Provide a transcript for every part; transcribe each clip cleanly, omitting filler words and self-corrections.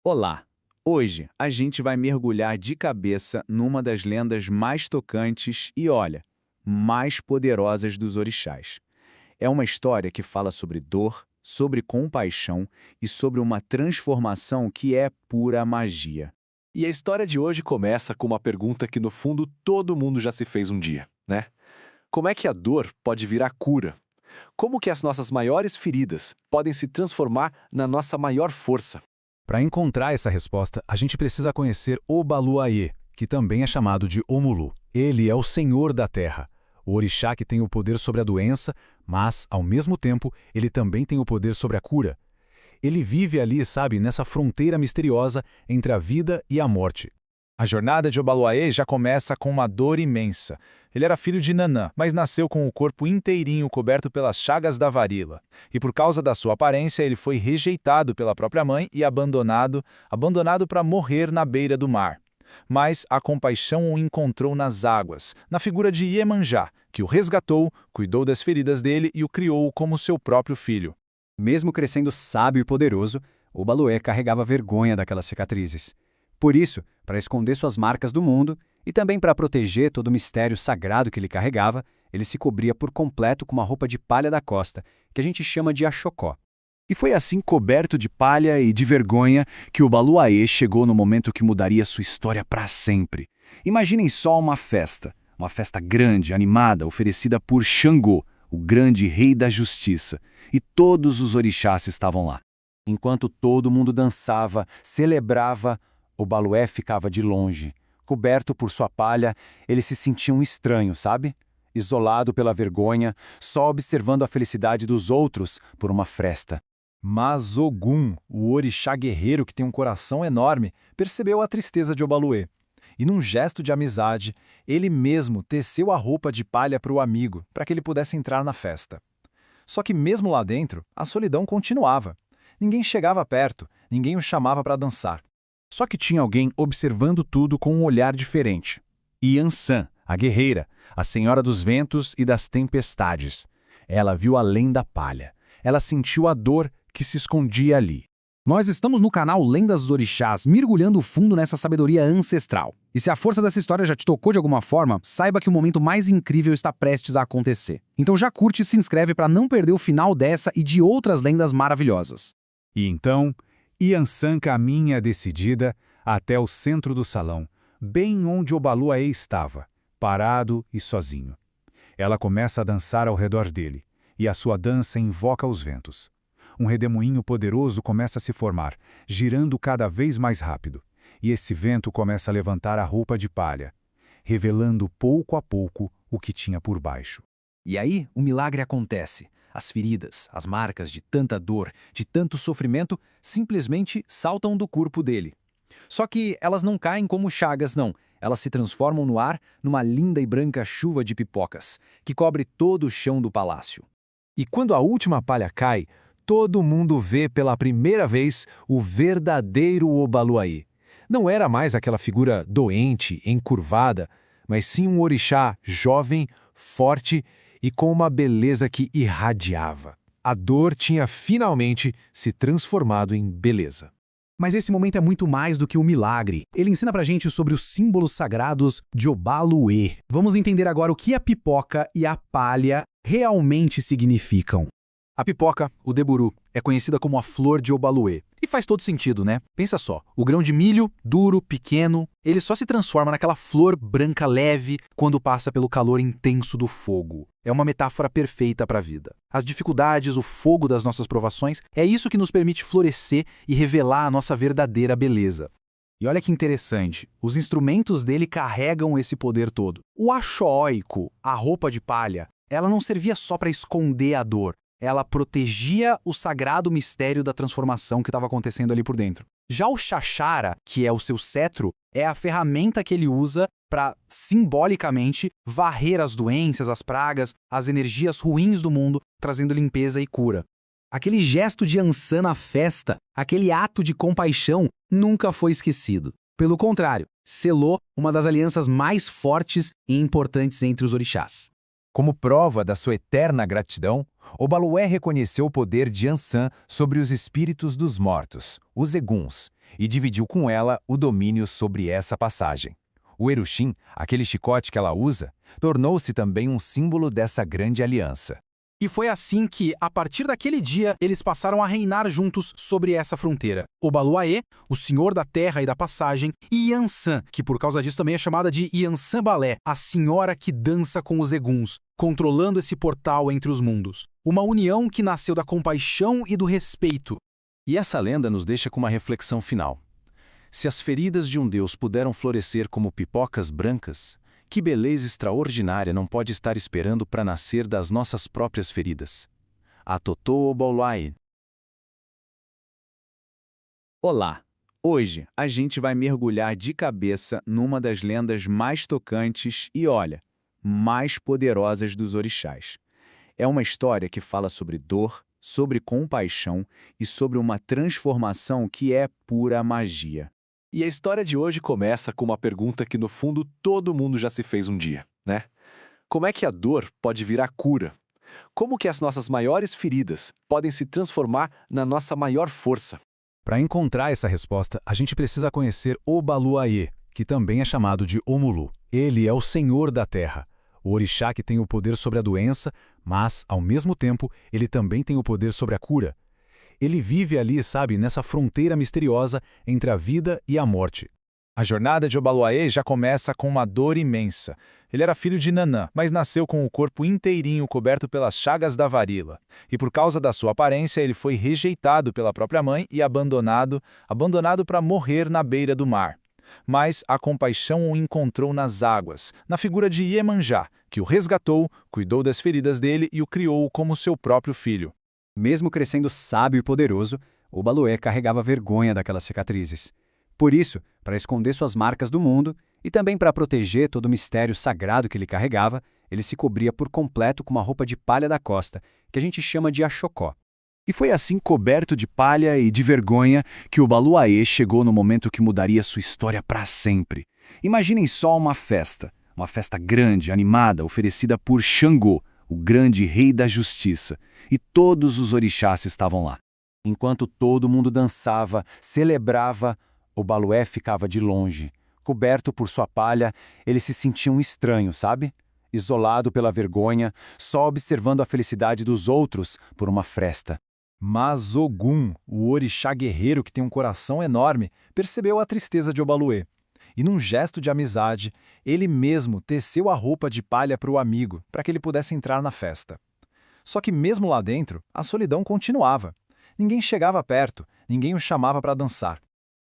Olá! Hoje a gente vai mergulhar de cabeça numa das lendas mais tocantes e, olha, mais poderosas dos orixás. É uma história que fala sobre dor, sobre compaixão e sobre uma transformação que é pura magia. E a história de hoje começa com uma pergunta que, no fundo, todo mundo já se fez um dia, né? Como é que a dor pode virar cura? Como que as nossas maiores feridas podem se transformar na nossa maior força? Para encontrar essa resposta, a gente precisa conhecer Obaluayê, que também é chamado de Omulu. Ele é o senhor da terra, o orixá que tem o poder sobre a doença, mas, ao mesmo tempo, ele também tem o poder sobre a cura. Ele vive ali, sabe, nessa fronteira misteriosa entre a vida e a morte. A jornada de Obaluayê já começa com uma dor imensa. Ele era filho de Nanã, mas nasceu com o corpo inteirinho coberto pelas chagas da varíola. E por causa da sua aparência, ele foi rejeitado pela própria mãe e abandonado para morrer na beira do mar. Mas a compaixão o encontrou nas águas, na figura de Iemanjá, que o resgatou, cuidou das feridas dele e o criou como seu próprio filho. Mesmo crescendo sábio e poderoso, Obaluayê carregava vergonha daquelas cicatrizes. Por isso, para esconder suas marcas do mundo e também para proteger todo o mistério sagrado que ele carregava, ele se cobria por completo com uma roupa de palha da costa, que a gente chama de axocó. E foi assim, coberto de palha e de vergonha, que Obaluayê chegou no momento que mudaria sua história para sempre. Imaginem só uma festa grande, animada, oferecida por Xangô, o grande rei da justiça, e todos os orixás estavam lá. Enquanto todo mundo dançava, celebrava, Obaluayê ficava de longe. Coberto por sua palha, ele se sentia um estranho, sabe? Isolado pela vergonha, só observando a felicidade dos outros por uma fresta. Mas Ogum, o orixá guerreiro que tem um coração enorme, percebeu a tristeza de Obaluayê. E num gesto de amizade, ele mesmo teceu a roupa de palha para o amigo, para que ele pudesse entrar na festa. Só que mesmo lá dentro, a solidão continuava. Ninguém chegava perto, ninguém o chamava para dançar. Só que tinha alguém observando tudo com um olhar diferente. Yansan, a guerreira, a senhora dos ventos e das tempestades. Ela viu além da palha. Ela sentiu a dor que se escondia ali. Nós estamos no canal Lendas dos Orixás, mergulhando fundo nessa sabedoria ancestral. E se a força dessa história já te tocou de alguma forma, saiba que o momento mais incrível está prestes a acontecer. Então já curte e se inscreve para não perder o final dessa e de outras lendas maravilhosas. E então, Yansan caminha decidida até o centro do salão, bem onde Obaluayê estava, parado e sozinho. Ela começa a dançar ao redor dele, e a sua dança invoca os ventos. Um redemoinho poderoso começa a se formar, girando cada vez mais rápido, e esse vento começa a levantar a roupa de palha, revelando pouco a pouco o que tinha por baixo. E aí, o milagre acontece. As feridas, as marcas de tanta dor, de tanto sofrimento, simplesmente saltam do corpo dele. Só que elas não caem como chagas, não. Elas se transformam no ar numa linda e branca chuva de pipocas, que cobre todo o chão do palácio. E quando a última palha cai, todo mundo vê pela primeira vez o verdadeiro Obaluayê. Não era mais aquela figura doente, encurvada, mas sim um orixá jovem, forte e com uma beleza que irradiava. A dor tinha finalmente se transformado em beleza. Mas esse momento é muito mais do que um milagre. Ele ensina pra gente sobre os símbolos sagrados de Obaluayê. Vamos entender agora o que a pipoca e a palha realmente significam. A pipoca, o deburu, é conhecida como a flor de Obaluayê. E faz todo sentido, né? Pensa só, o grão de milho, duro, pequeno, ele só se transforma naquela flor branca leve quando passa pelo calor intenso do fogo. É uma metáfora perfeita para a vida. As dificuldades, o fogo das nossas provações, é isso que nos permite florescer e revelar a nossa verdadeira beleza. E olha que interessante, os instrumentos dele carregam esse poder todo. O axóico, a roupa de palha, ela não servia só para esconder a dor. Ela protegia o sagrado mistério da transformação que estava acontecendo ali por dentro. Já o Xaxara, que é o seu cetro, é a ferramenta que ele usa para, simbolicamente, varrer as doenças, as pragas, as energias ruins do mundo, trazendo limpeza e cura. Aquele gesto de Yansan na festa, aquele ato de compaixão, nunca foi esquecido. Pelo contrário, selou uma das alianças mais fortes e importantes entre os orixás. Como prova da sua eterna gratidão, Obaluayê reconheceu o poder de Yansan sobre os espíritos dos mortos, os eguns, e dividiu com ela o domínio sobre essa passagem. O Eruxim, aquele chicote que ela usa, tornou-se também um símbolo dessa grande aliança. E foi assim que, a partir daquele dia, eles passaram a reinar juntos sobre essa fronteira. Obaluaê, o senhor da terra e da passagem, e Yansan, que por causa disso também é chamada de Yansan Balé, a senhora que dança com os eguns, controlando esse portal entre os mundos. Uma união que nasceu da compaixão e do respeito. E essa lenda nos deixa com uma reflexão final. Se as feridas de um deus puderam florescer como pipocas brancas, que beleza extraordinária não pode estar esperando para nascer das nossas próprias feridas? Atotô Obaluaê. Olá! Hoje a gente vai mergulhar de cabeça numa das lendas mais tocantes e, olha, mais poderosas dos orixás. É uma história que fala sobre dor, sobre compaixão e sobre uma transformação que é pura magia. E a história de hoje começa com uma pergunta que, no fundo, todo mundo já se fez um dia, né? Como é que a dor pode virar cura? Como que as nossas maiores feridas podem se transformar na nossa maior força? Para encontrar essa resposta, a gente precisa conhecer Obaluaê, que também é chamado de Omulu. Ele é o senhor da terra, o orixá que tem o poder sobre a doença, mas, ao mesmo tempo, ele também tem o poder sobre a cura. Ele vive ali, sabe, nessa fronteira misteriosa entre a vida e a morte. A jornada de Obaluaê já começa com uma dor imensa. Ele era filho de Nanã, mas nasceu com o corpo inteirinho coberto pelas chagas da varíola. E por causa da sua aparência, ele foi rejeitado pela própria mãe e abandonado para morrer na beira do mar. Mas a compaixão o encontrou nas águas, na figura de Iemanjá, que o resgatou, cuidou das feridas dele e o criou como seu próprio filho. Mesmo crescendo sábio e poderoso, Obaluaê carregava vergonha daquelas cicatrizes. Por isso, para esconder suas marcas do mundo e também para proteger todo o mistério sagrado que ele carregava, ele se cobria por completo com uma roupa de palha da costa, que a gente chama de axocó. E foi assim, coberto de palha e de vergonha, que o Obaluaê chegou no momento que mudaria sua história para sempre. Imaginem só uma festa grande, animada, oferecida por Xangô, o grande rei da justiça, e todos os orixás estavam lá. Enquanto todo mundo dançava, celebrava, Obaluaê ficava de longe. Coberto por sua palha, ele se sentia um estranho, sabe? Isolado pela vergonha, só observando a felicidade dos outros por uma fresta. Mas Ogum, o orixá guerreiro que tem um coração enorme, percebeu a tristeza de Obaluaê. E num gesto de amizade, ele mesmo teceu a roupa de palha para o amigo, para que ele pudesse entrar na festa. Só que mesmo lá dentro, a solidão continuava. Ninguém chegava perto, ninguém o chamava para dançar.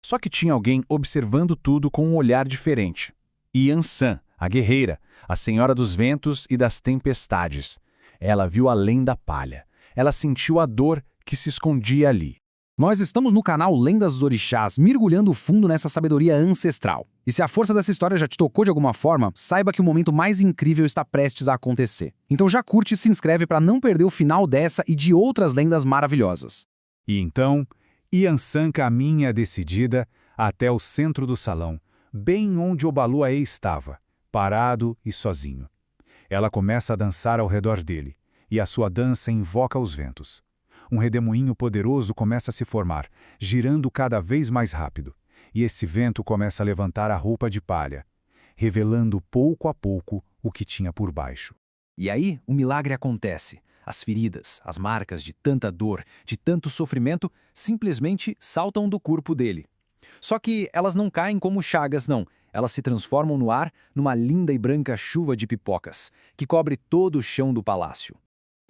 Só que tinha alguém observando tudo com um olhar diferente. Yansan, a guerreira, a senhora dos ventos e das tempestades. Ela viu além da palha. Ela sentiu a dor que se escondia ali. Nós estamos no canal Lendas dos Orixás, mergulhando fundo nessa sabedoria ancestral. E se a força dessa história já te tocou de alguma forma, saiba que o momento mais incrível está prestes a acontecer. Então já curte e se inscreve para não perder o final dessa e de outras lendas maravilhosas. E então, Yansan caminha decidida até o centro do salão, bem onde Obaluaê estava, parado e sozinho. Ela começa a dançar ao redor dele, e a sua dança invoca os ventos. Um redemoinho poderoso começa a se formar, girando cada vez mais rápido, e esse vento começa a levantar a roupa de palha, revelando pouco a pouco o que tinha por baixo. E aí, o milagre acontece. As feridas, as marcas de tanta dor, de tanto sofrimento, simplesmente saltam do corpo dele. Só que elas não caem como chagas, não. Elas se transformam no ar numa linda e branca chuva de pipocas, que cobre todo o chão do palácio.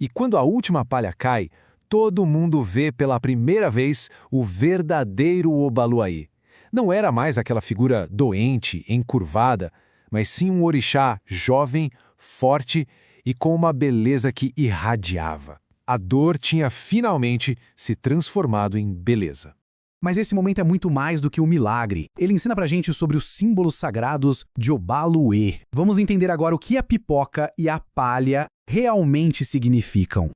E quando a última palha cai, todo mundo vê pela primeira vez o verdadeiro Obaluaê. Não era mais aquela figura doente, encurvada, mas sim um orixá jovem, forte e com uma beleza que irradiava. A dor tinha finalmente se transformado em beleza. Mas esse momento é muito mais do que um milagre. Ele ensina pra gente sobre os símbolos sagrados de Obaluaê. Vamos entender agora o que a pipoca e a palha realmente significam.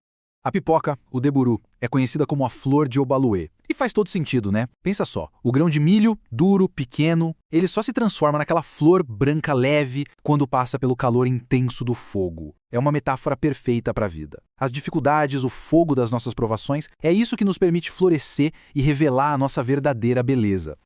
A pipoca, o deburu, é conhecida como a flor de Obaluê. E faz todo sentido, né? Pensa só, o grão de milho, duro, pequeno, ele só se transforma naquela flor branca leve quando passa pelo calor intenso do fogo. É uma metáfora perfeita para a vida. As dificuldades, o fogo das nossas provações, é isso que nos permite florescer e revelar a nossa verdadeira beleza.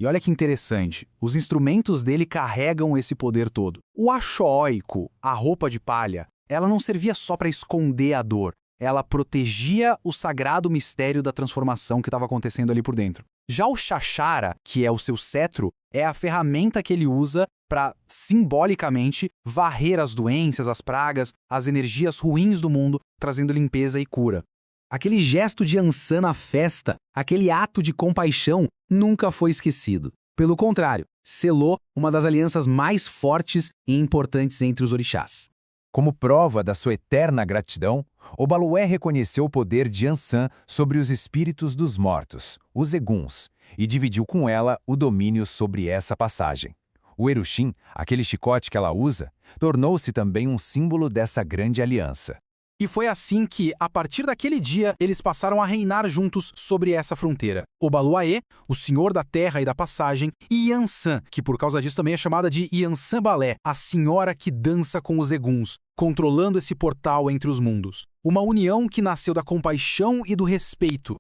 E olha que interessante, os instrumentos dele carregam esse poder todo. O achoico, a roupa de palha, ela não servia só para esconder a dor, ela protegia o sagrado mistério da transformação que estava acontecendo ali por dentro. Já o Shashara, que é o seu cetro, é a ferramenta que ele usa para, simbolicamente, varrer as doenças, as pragas, as energias ruins do mundo, trazendo limpeza e cura. Aquele gesto de Ansan na festa, aquele ato de compaixão, nunca foi esquecido. Pelo contrário, selou uma das alianças mais fortes e importantes entre os orixás. Como prova da sua eterna gratidão, Obalué reconheceu o poder de Ansan sobre os espíritos dos mortos, os eguns, e dividiu com ela o domínio sobre essa passagem. O Eruxim, aquele chicote que ela usa, tornou-se também um símbolo dessa grande aliança. E foi assim que, a partir daquele dia, eles passaram a reinar juntos sobre essa fronteira. Obaluaê, o senhor da terra e da passagem, e Yansan, que por causa disso também é chamada de Yansan Balé, a senhora que dança com os eguns, controlando esse portal entre os mundos. Uma união que nasceu da compaixão e do respeito.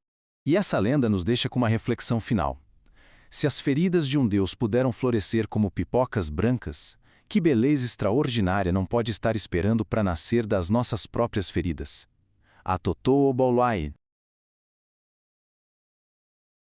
E essa lenda nos deixa com uma reflexão final. Se as feridas de um deus puderam florescer como pipocas brancas, que beleza extraordinária não pode estar esperando para nascer das nossas próprias feridas? A Totô Obaluai.